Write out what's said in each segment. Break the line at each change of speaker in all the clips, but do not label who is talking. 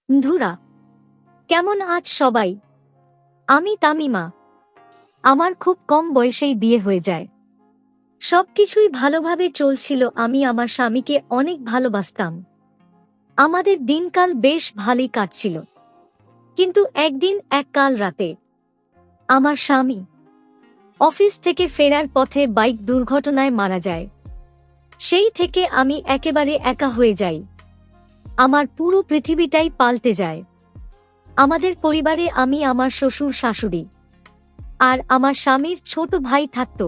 বন্ধুরা, কেমন আছ সবাই? আমি তামিমা। আমার খুব কম বয়সেই বিয়ে হয়ে যায়। সবকিছুই ভালোভাবে চলছিল। আমি আমার স্বামীকে অনেক ভালোবাসতাম। আমাদের দিনকাল বেশ ভালোই কাটছিল। কিন্তু একদিন এক কাল রাতে আমার স্বামী অফিস থেকে ফেরার পথে বাইক দুর্ঘটনায় মারা যায়। সেই থেকে আমি একেবারে একা হয়ে যাই। আমার পুরো পৃথিবীটাই পাল্টে যায়। আমাদের পরিবারে আমি, আমার শ্বশুর শাশুড়ি আর আমার স্বামীর ছোট ভাই থাকত।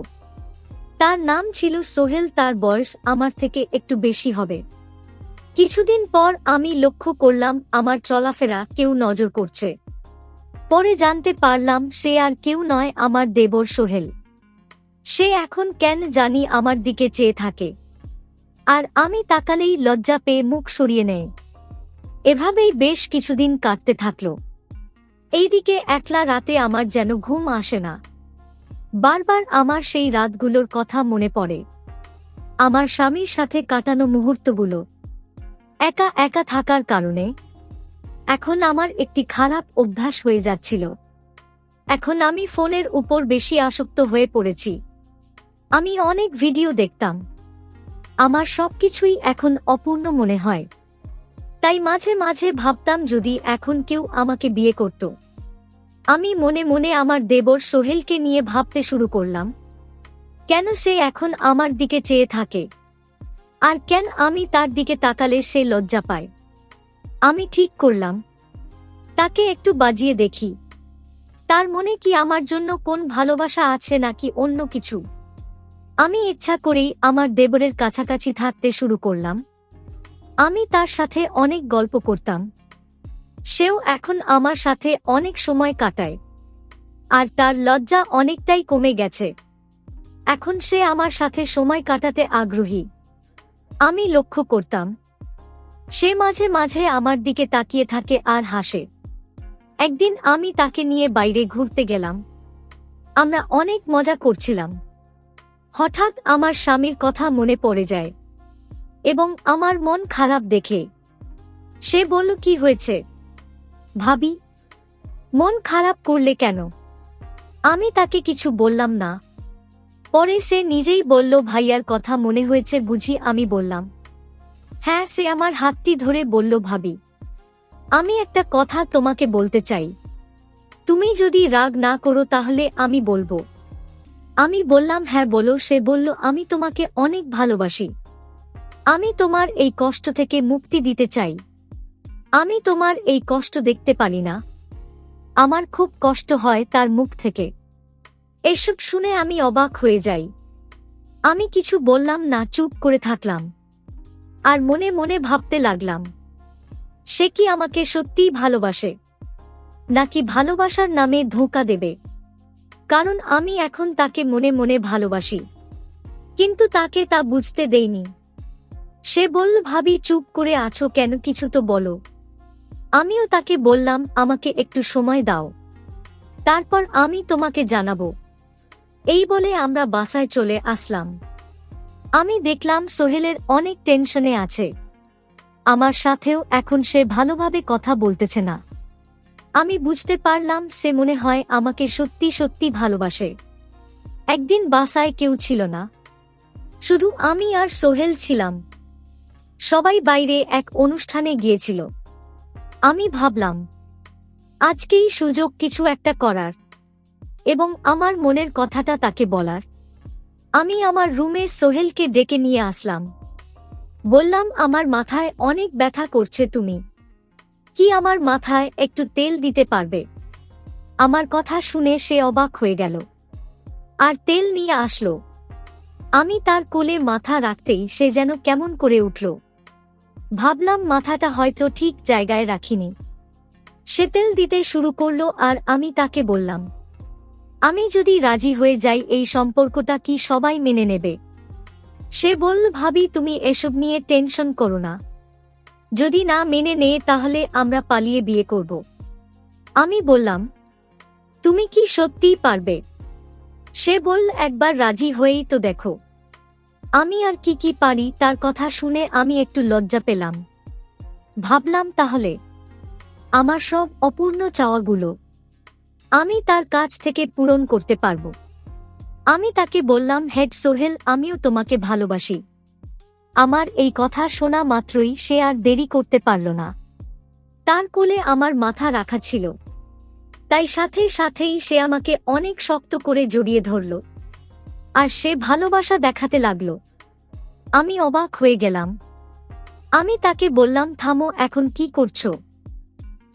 তার নাম ছিল সোহেল। তার বয়স আমার থেকে একটু বেশি হবে। কিছুদিন পর আমি লক্ষ্য করলাম আমার চলাফেরা কেউ নজর করছে। পরে জানতে পারলাম সে আর কেউ নয়, আমার দেবর সোহেল। সে এখন কেন জানি আমার দিকে চেয়ে থাকে, আর আমি তাকালেই লজ্জা পেয়ে মুখ সরিয়ে নেয়। এভাবেই বেশ কিছুদিন কাটতে থাকল। এইদিকে একলা রাতে আমার যেন ঘুম আসে না। বারবার আমার সেই রাতগুলোর কথা মনে পড়ে, আমার স্বামীর সাথে কাটানো মুহূর্তগুলো। একা একা থাকার কারণে এখন আমার একটি খারাপ অভ্যাস হয়ে যাচ্ছিল। এখন আমি ফোনের উপর বেশি আসক্ত হয়ে পড়েছি। আমি অনেক ভিডিও দেখতাম। আমার সবকিছুই এখন অপূর্ণ মনে হয়। তাই মাঝে মাঝে ভাবতাম যদি এখন কেউ আমাকে বিয়ে করত। আমি মনে মনে আমার দেবর সোহেলকে নিয়ে ভাবতে শুরু করলাম, কেন সে এখন আমার দিকে চেয়ে থাকে, আর কেন আমি তার দিকে তাকালে সে লজ্জা পায়। আমি ঠিক করলাম তাকে একটু বাজিয়ে দেখি। তার মনে কি আমার জন্য কোন ভালোবাসা আছে নাকি অন্য কিছু। আমি ইচ্ছা করেই আমার দেবরের কাছাকাছি থাকতে শুরু করলাম। আমি তার সাথে অনেক গল্প করতাম। সেও এখন আমার সাথে অনেক সময় কাটায়, আর তার লজ্জা অনেকটাই কমে গেছে। এখন সে আমার সাথে সময় কাটাতে আগ্রহী। আমি লক্ষ্য করতাম সে মাঝে মাঝে আমার দিকে তাকিয়ে থাকে আর হাসে। একদিন আমি তাকে নিয়ে বাইরে ঘুরতে গেলাম। আমরা অনেক মজা করছিলাম। হঠাৎ আমার স্বামীর কথা মনে পড়ে যায় এবং আমার মন খারাপ দেখে সে বলল, কি হয়েছে ভাবি, মন খারাপ করলে কেন? আমি তাকে কিছু বললাম না। পরে সে নিজেই বলল, ভাইয়ার কথা মনে হয়েছে বুঝি? আমি বললাম, হ্যাঁ। সে আমার হাতটি ধরে বলল, ভাবি, আমি একটা কথা তোমাকে বলতে চাই। তুমি যদি রাগ না করো তাহলে আমি বলবো। আমি বললাম, হ্যাঁ বলো। সে বলল, আমি তোমাকে অনেক ভালোবাসি। আমি তোমার এই কষ্ট থেকে মুক্তি দিতে চাই। আমি তোমার এই কষ্ট দেখতে পারি না। আমার খুব কষ্ট হয় তার মুখ থেকে। এসব শুনে আমি অবাক হয়ে যাই। আমি কিছু বললাম না, চুপ করে থাকলাম আর মনে মনে ভাবতে লাগলাম, সে কি আমাকে সত্যিই ভালোবাসে নাকি ভালোবাসার নামে ধোঁকা দেবে। কারণ আমি এখন তাকে মনে মনে ভালোবাসি, কিন্তু তাকে তা বুঝতে দেইনি। সে বলল, ভাবি চুপ করে আছো কেন, কিছু তো বলো। আমিও তাকে বললাম, আমাকে একটু সময় দাও, তারপর আমি তোমাকে জানাবো। এই বলে আমরা বাসায় চলে আসলাম। আমি দেখলাম সোহেলের অনেক টেনশনে আছে। আমার সাথেও এখন সে ভালোভাবে কথা বলতেছে না। আমি বুঝতে পারলাম সে মনে হয় আমাকে সত্যি সত্যি ভালোবাসে। একদিন বাসায় কেউ ছিল না, শুধু আমি আর সোহেল ছিলাম। সবাই বাইরে এক অনুষ্ঠানে গিয়েছিল। আমি ভাবলাম আজকেই সুযোগ কিছু একটা করার এবং আমার মনের কথাটা তাকে বলার। আমি আমার রুমে সোহেলকে ডেকে নিয়ে আসলাম। বললাম, আমার মাথায় অনেক ব্যথা করছে, তুমি কি আমার মাথায় একটু তেল দিতে পারবে? আমার কথা শুনে সে অবাক হয়ে গেল আর তেল নিয়ে আসলো। আমি তার কোলে মাথা রাখতেই সে যেন কেমন করে উঠল। ভাবলাম মাথাটা হয়তো ঠিক জায়গায় রাখিনি। সে তেল দিতে শুরু করলো আর আমি তাকে বললাম, আমি যদি রাজি হয়ে যাই এই সম্পর্কটা কি সবাই মেনে নেবে? সে বলল, ভাবি তুমি এসব নিয়ে টেনশন করো না। যদি না মেনে নেয় তাহলে আমরা পালিয়ে বিয়ে করব। আমি বললাম, তুমি কি সত্যিই পারবে? সে বলল, একবার রাজি হয়েই তো দেখো। আমি আর কি কি পারি। তার কথা শুনে আমি একটু লজ্জা পেলাম। ভাবলাম তাহলে আমার সব অপূর্ণ চাওয়াগুলো আমি তার কাছ থেকে পূরণ করতে পারব। আমি তাকে বললাম, হেড সোহেল, আমিও তোমাকে ভালোবাসি। আমার এই কথা শোনা মাত্রই সে আর দেরি করতে পারল না। তার কোলে আমার মাথা রাখা ছিল, তাই সাথে সাথেই সে আমাকে অনেক শক্ত করে জড়িয়ে ধরল আর সে ভালোবাসা দেখাতে লাগল। আমি অবাক হয়ে গেলাম। আমি তাকে বললাম, থামো, এখন কি করছো?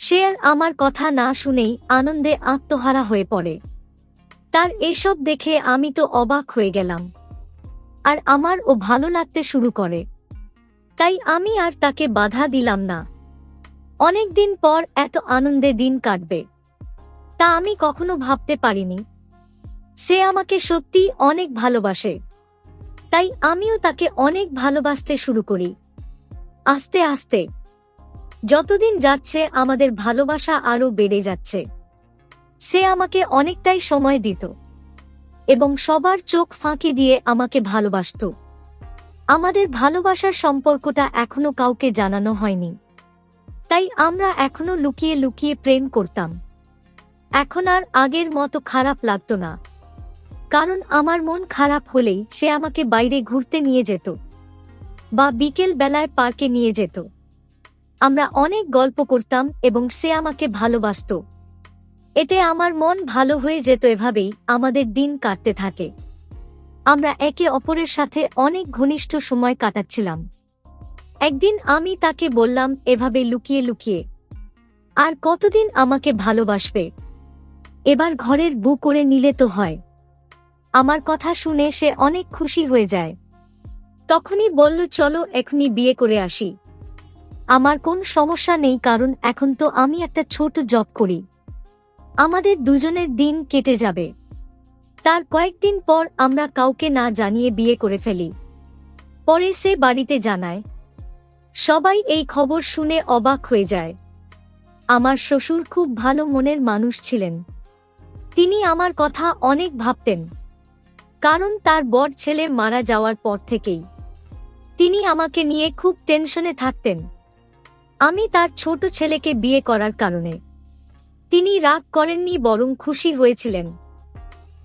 সে আর আমার কথা না শুনেই আনন্দে আত্মহারা হয়ে পড়ে। তার এসব দেখে আমি তো অবাক হয়ে গেলাম, আর আমার ও ভালো লাগতে শুরু করে। তাই আমি আর তাকে বাধা দিলাম না। অনেক দিন পর এত আনন্দে দিন কাটবে তা আমি কখনো ভাবতে পারিনি। সে আমাকে সত্যি অনেক ভালোবাসে, তাই আমিও তাকে অনেক ভালোবাসতে শুরু করি। আস্তে আস্তে যতদিন যাচ্ছে আমাদের ভালোবাসা আরও বেড়ে যাচ্ছে। সে আমাকে অনেকটাই সময় দিত এবং সবার চোখ ফাঁকি দিয়ে আমাকে ভালোবাসত। আমাদের ভালোবাসার সম্পর্কটা এখনো কাউকে জানানো হয়নি, তাই আমরা এখনো লুকিয়ে লুকিয়ে প্রেম করতাম। এখন আর আগের মতো খারাপ লাগতো না, কারণ আমার মন খারাপ হলেই সে আমাকে বাইরে ঘুরতে নিয়ে যেত বা বিকেল বেলায় পার্কে নিয়ে যেত। আমরা অনেক গল্প করতাম এবং সে আমাকে ভালোবাসত। এতে আমার মন ভালো হয়ে যেত। এভাবেই আমাদের দিন কাটতে থাকে। আমরা একে অপরের সাথে অনেক ঘনিষ্ঠ সময় কাটাচ্ছিলাম। একদিন আমি তাকে বললাম, এভাবে লুকিয়ে লুকিয়ে আর কতদিন আমাকে ভালোবাসবে? এবার ঘরের বউ করে নিলে তো হয়। আমার কথা শুনে সে অনেক খুশি হয়ে যায়। তখনই বলল, চলো এখনই বিয়ে করে আসি। আমার কোন সমস্যা নেই, কারণ এখন তো আমি একটা ছোট জব করি। আমাদের দুজনের দিন কেটে যাবে। তার কয়েকদিন পর আমরা কাউকে না জানিয়ে বিয়ে করে ফেলি। পরে সে বাড়িতে জানায়। সবাই এই খবর শুনে অবাক হয়ে যায়। আমার শ্বশুর খুব ভালো মনের মানুষ ছিলেন। তিনি আমার কথা অনেক ভাবতেন, কারণ তার বড় ছেলে মারা যাওয়ার পর থেকেই তিনি আমাকে নিয়ে খুব টেনশনে থাকতেন। আমি তার ছোট ছেলেকে বিয়ে করার কারণে তিনি রাগ করেননি, বরং খুশি হয়েছিলেন।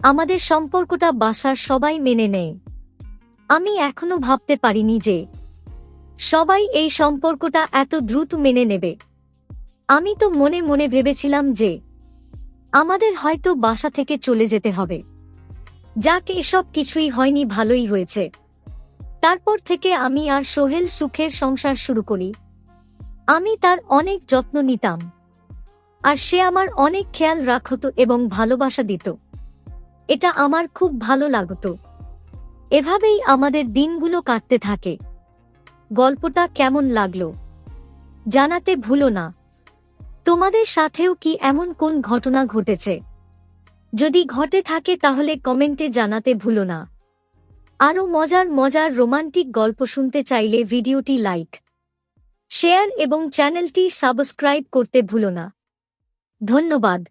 আমাদের সম্পর্কটা বাসার সবাই মেনে নেয়। আমি এখনো ভাবতে পারিনি যে সবাই এই সম্পর্কটা এত দ্রুত মেনে নেবে। আমি তো মনে মনে ভেবেছিলাম যে আমাদের হয়তো বাসা থেকে চলে যেতে হবে। যাক, এসব কিছুই হয়নি, ভালোই হয়েছে। তারপর থেকে আমি আর সোহেল সুখের সংসার শুরু করি। আমি তার অনেক যত্ন নিতাম, আর সে আমার অনেক খেয়াল রাখত এবং ভালোবাসা দিত। এটা আমার খুব ভালো লাগতো। এভাবেই আমাদের দিনগুলো কাটতে থাকে। গল্পটা কেমন লাগলো জানাতে ভুলো না। তোমাদের সাথেও কি এমন কোন ঘটনা ঘটেছে? যদি ঘটে থাকে তাহলে কমেন্টে জানাতে ভুলো না। আরও মজার মজার রোমান্টিক গল্প শুনতে চাইলে ভিডিওটি লাইক, শেয়ার এবং চ্যানেলটি সাবস্ক্রাইব করতে ভুলো না। ধন্যবাদ।